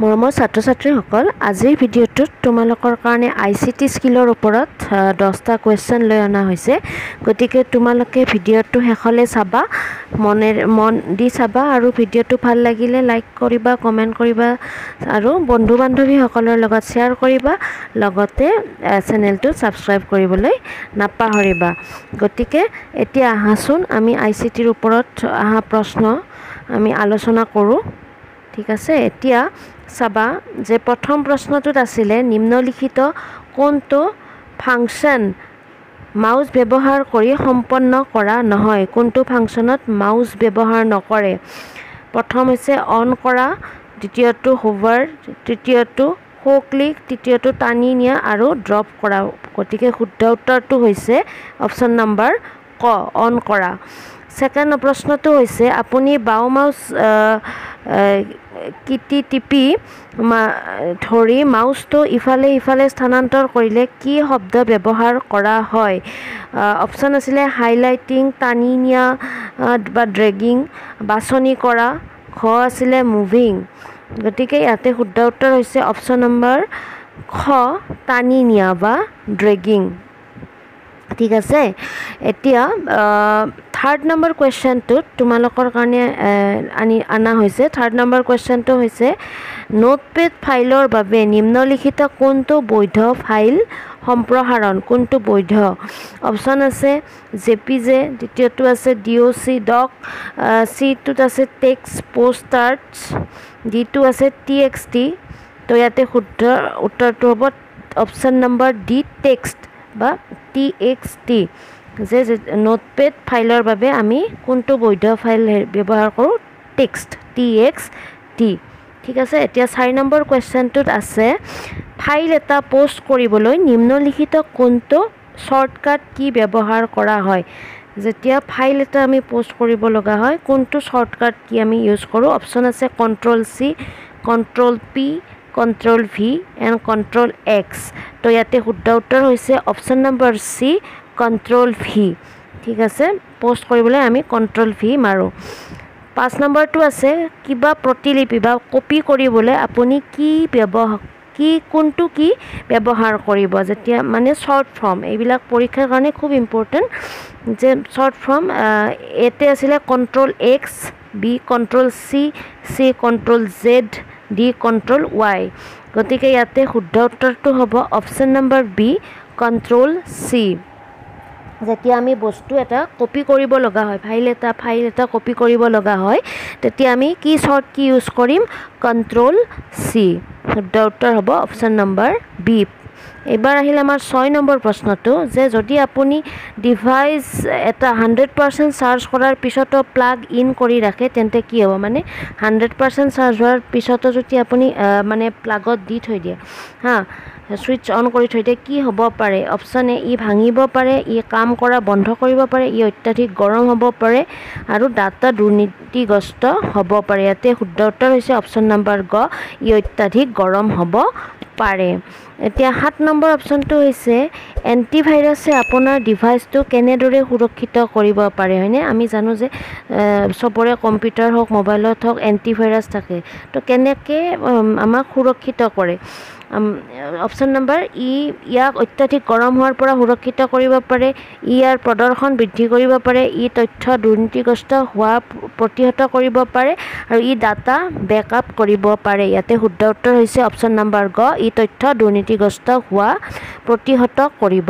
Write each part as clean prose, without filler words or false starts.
মৰমৰ ছাত্ৰ-ছাত্ৰীসকল আজিৰ ভিডিঅ'টোত তোমালোকৰ কাৰণে ICT স্কিলৰ ওপৰত 10টা কোৱেশ্চন লৈ অনা হৈছে গতিকে তোমালোকে ভিডিঅ'টো শেষলৈ চাবা মন দি চাবা আৰু ভিডিঅ'টো ভাল লাগিলে লাইক কৰিবা কমেন্ট কৰিবা আৰু বন্ধু বান্ধৱীসকলৰ লগত শ্বেয়াৰ কৰিবা লগতে চেনেলটো সাবস্ক্ৰাইব কৰিবলৈ নাপাহৰিবা গতিকে এতিয়া আহাচোন আমি ICTৰ ওপৰত আহা প্ৰশ্ন আমি আলোচনা কৰো ঠিক আছে এতিয়া চাবা যে প্ৰথম প্ৰশ্নটোত আছিল নিম্নলিখিত কোনটো ফাংচন মাউস ব্যৱহাৰ কৰি সম্পন্ন কৰা নহয় কোনটো ফাংচনত মাউস ব্যৱহাৰ নকৰে প্ৰথম হৈছে অন কৰা দ্বিতীয়টো হোভাৰ তৃতীয়টো সো ক্লিক তৃতীয়টো টানি নিয়া আৰু ড্ৰপ কৰা গতিকে শুদ্ধ উত্তৰটো হৈছে অপচন নম্বৰ ক অন কৰা সেকেন্ড প্ৰশ্নটো হৈছে আপুনি বাও মাউস কিটি টিপি ধৰি মাউসটো ইফালে ইফালে স্থানান্তৰ কৰিলে কি শব্দ ব্যৱহাৰ কৰা হয় অপচন আছিল হাইলাইটিং টানি নিয়া বা ড্ৰেগিং বাছনি কৰা খ আছিল মুভিং গতিকে ইয়াতে শুদ্ধ উত্তৰ হৈছে অপচন নম্বৰ খ টানি নিয়া বা ড্ৰেগিং ঠিক আছে এতিয়া থাৰ্ড নম্বৰ কোৱেশ্চনটোত তোমালোকৰ কাৰণে আনা হৈছে থাৰ্ড নম্বৰ কোৱেশ্চনটো হৈছে নোটপ্যাড ফাইলৰ বাবে নিম্নলিখিত কোনটো বৈধ ফাইল সম্প্ৰসাৰণ কোনটো বৈধ অপচন আছে জেপিজে দ্বিতীয়টো আছে ডিওসি ডক সিটোত আছে টেক্সট পোষ্টাৰ্ছ ডিটো আছে টিএক্সটি তো ইয়াতে শুদ্ধ উত্তৰটো হ'ব অপচন নম্বৰ ডি টেক্সট বা টিএক্সটি যে নোটপ্যাড ফাইলৰ বাবে আমি কোনটো বৈধ ফাইল ব্যৱহাৰ কৰো টেক্সট টিএক্সটি ঠিক আছে এতিয়া 4 নম্বৰ কোৱেশ্চনটোত আছে ফাইল এটা পোষ্ট কৰিবলৈ নিম্নলিখিত কোনটো শৰ্টকাট কি ব্যৱহাৰ কৰা হয় যেতিয়া ফাইল এটা আমি পোষ্ট কৰিব লগা হয় কোনটো শৰ্টকাট কি আমি ইউজ কৰো অপচন আছে control C control P Ctrl V and Ctrl X তো ইয়াতে শুদ্ধ উত্তৰ হৈছে অপচন নম্বৰ সি Ctrl V ঠিক আছে পোষ্ট কৰিবলৈ আমি Ctrl V মাৰো 5 নম্বৰটো আছে কিবা প্ৰতিলিপি বা কপি কৰিবলৈ আপুনি কোনটো কি ব্যৱহাৰ কৰিব যেতিয়া মানে শৰ্ট ফৰ্ম এইবিলাক পৰীক্ষাৰ কাৰণে খুব ইম্পৰ্টেন্ট যে শৰ্ট ফৰ্ম এতে আছিল Ctrl X B Ctrl C Ctrl Z D control Y গতিকে ইয়াতে শুদ্ধ উত্তৰটো হ'ব option number B control C যেতিয়া আমি বস্তু এটা কপি কৰিব লগা হয় ফাইল এটা কপি কৰিব লগা হয় তেতিয়া আমি কি শৰ্ট কি ইউজ কৰিম কন্ট্ৰল সি শুদ্ধ উত্তৰ হ'ব অপচন নম্বৰ বি এবাৰ আহিল আমাৰ 6 নম্বৰ প্ৰশ্নটো যে যদি আপুনি ডিভাইস এটা 100% চাৰ্জ কৰাৰ পিছতো প্লাগ ইন কৰি ৰাখে তেন্তে কি হ'ব মানে 100% চাৰ্জ হোৱাৰ পিছতো যদি আপুনি মানে প্লাগত দি থৈ দিয়ে হা সুইচ অন কৰি থৈ দিয়ে কি হ'ব পাৰে অপচন এ ই ভাঙিব পাৰে ই কাম কৰা বন্ধ কৰিব পাৰে ই অত্যাধিক গৰম হ'ব পাৰে আৰু ডাটা দুৰ্নীতিগ্ৰস্ত হ'ব পাৰে ইয়াতে শুদ্ধ উত্তৰ হৈছে অপচন নম্বৰ গ ই অত্যাধিক গৰম হ'ব পাৰে এতিয়া 7 নম্বৰ অপচনটো হৈছে এন্টিভাইৰাছে আপোনাৰ ডিভাইসটো কেনেদৰে সুৰক্ষিত কৰিব পাৰে হয়নে আমি জানো যে সবৰে কম্পিউটাৰ হওক মোবাইলত হওক এন্টিভাইৰাছ থাকে তো কেনেকে আমাক সুৰক্ষিত কৰে অপচন নম্বৰ ইয়াক অত্যাধিক গৰম হোৱাৰ পৰা সুৰক্ষিত কৰিব পাৰে ইয়াৰ প্ৰদৰ্শন বৃদ্ধি কৰিব পাৰে ই তথ্য দুৰ্নীতিগ্ৰস্ত হোৱা প্ৰতিহত কৰিব পাৰে আৰু ই ডাটা বেকআপ কৰিব পাৰে ইয়াতে শুদ্ধ উত্তৰ হৈছে অপচন নম্বৰ গ ই তথ্য দুৰ্নীতিগ্ৰস্ত হোৱা প্ৰতিহত কৰিব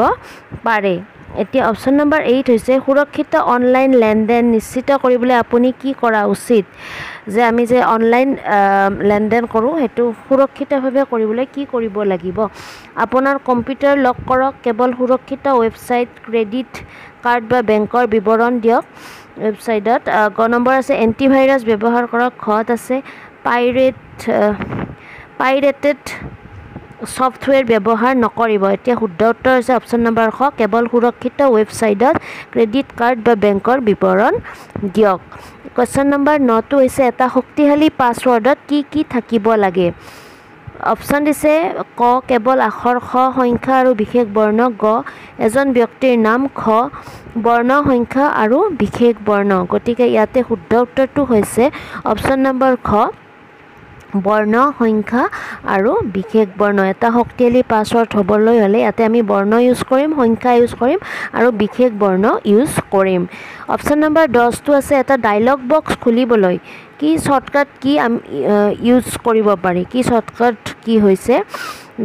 পাৰে এতিয়া অপচন নম্বৰ 8 হৈছে সুৰক্ষিত অনলাইন লেনদেন নিশ্চিত কৰিবলৈ আপুনি কি কৰা উচিত যে আমি যে অনলাইন লেনদেন কৰো হেতু সুৰক্ষিতভাৱে কৰিবলৈ কি কৰিব লাগিব আপোনাৰ কম্পিউটাৰ লক কৰক কেৱল সুৰক্ষিত ৱেবসাইট ক্ৰেডিট কাৰ্ড বা বেংকৰ বিৱৰণ দিয়ক ৱেবসাইটত গ নম্বৰ আছে এন্টিভাইৰাছ ব্যৱহাৰ কৰক খত আছে পাইৰেটেড সফটওয়্যাৰ ব্যৱহাৰ নকৰিব এতিয়া শুদ্ধ উত্তৰ হৈছে অপচন নম্বৰ খ কেৱল সুৰক্ষিত ৱেবসাইটত ক্ৰেডিট কাৰ্ড বা বেংকৰ বিৱৰণ দিয়ক কোৱেশ্চন নম্বৰ 9 টো হৈছে এটা শক্তিশালী পাছৱৰ্ডত কি থাকিব লাগে অপচন দিছে ক কেৱল আখৰ খ সংখ্যা আৰু বিশেষ বৰ্ণ গ এজন ব্যক্তিৰ নাম খ বৰ্ণ সংখ্যা আৰু বিশেষ বৰ্ণ গতিকে ইয়াতে শুদ্ধ উত্তৰটো হৈছে অপচন নম্বৰ খ বৰ্ণ সংখ্যা আৰু বিশেষ বৰ্ণ এটা শক্তিশালী পাছৱৰ্ড হ'বলৈ হ'লে ইয়াতে আমি বৰ্ণ ইউজ কৰিম সংখ্যা ইউজ কৰিম আৰু বিশেষ বৰ্ণ ইউজ কৰিম অপশ্যন নম্বৰ 10 টো আছে এটা ডায়লগ বক্স খুলিবলৈ কি শৰ্টকাট কি ইউজ কৰিব পাৰি কি শৰ্টকাট কি হৈছে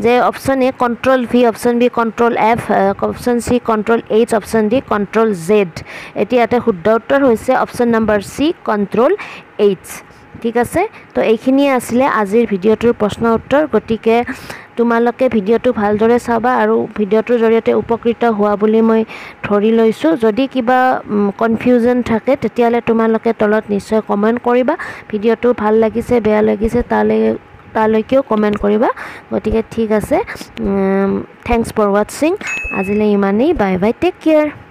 যে option A control V option B control F option C control H option D control Z এতিয়া ইয়াতে শুদ্ধ উত্তৰ হৈছে option number C control H ঠিক আছে তো এইখিনিয়ে আছিলে আজিৰ ভিডিঅ'টোৰ প্ৰশ্ন উত্তৰ গতিকে তোমালোকে ভিডিঅ'টো ভালদৰে চাবা আৰু ভিডিঅ'টোৰ জৰিয়তে উপকৃত হোৱা বুলি মই ধৰি লৈছোঁ যদি কিবা কনফিউজন থাকে তেতিয়াহ'লে তোমালোকে তলত নিশ্চয় কমেণ্ট কৰিবা ভিডিঅ'টো ভাল লাগিছে বেয়া লাগিছে তালৈকেও কমেণ্ট কৰিবা গতিকে ঠিক আছে থেংকছ ফৰ ৱাটছিং আজিলৈ ইমানেই বাই বাই টেক কেয়াৰ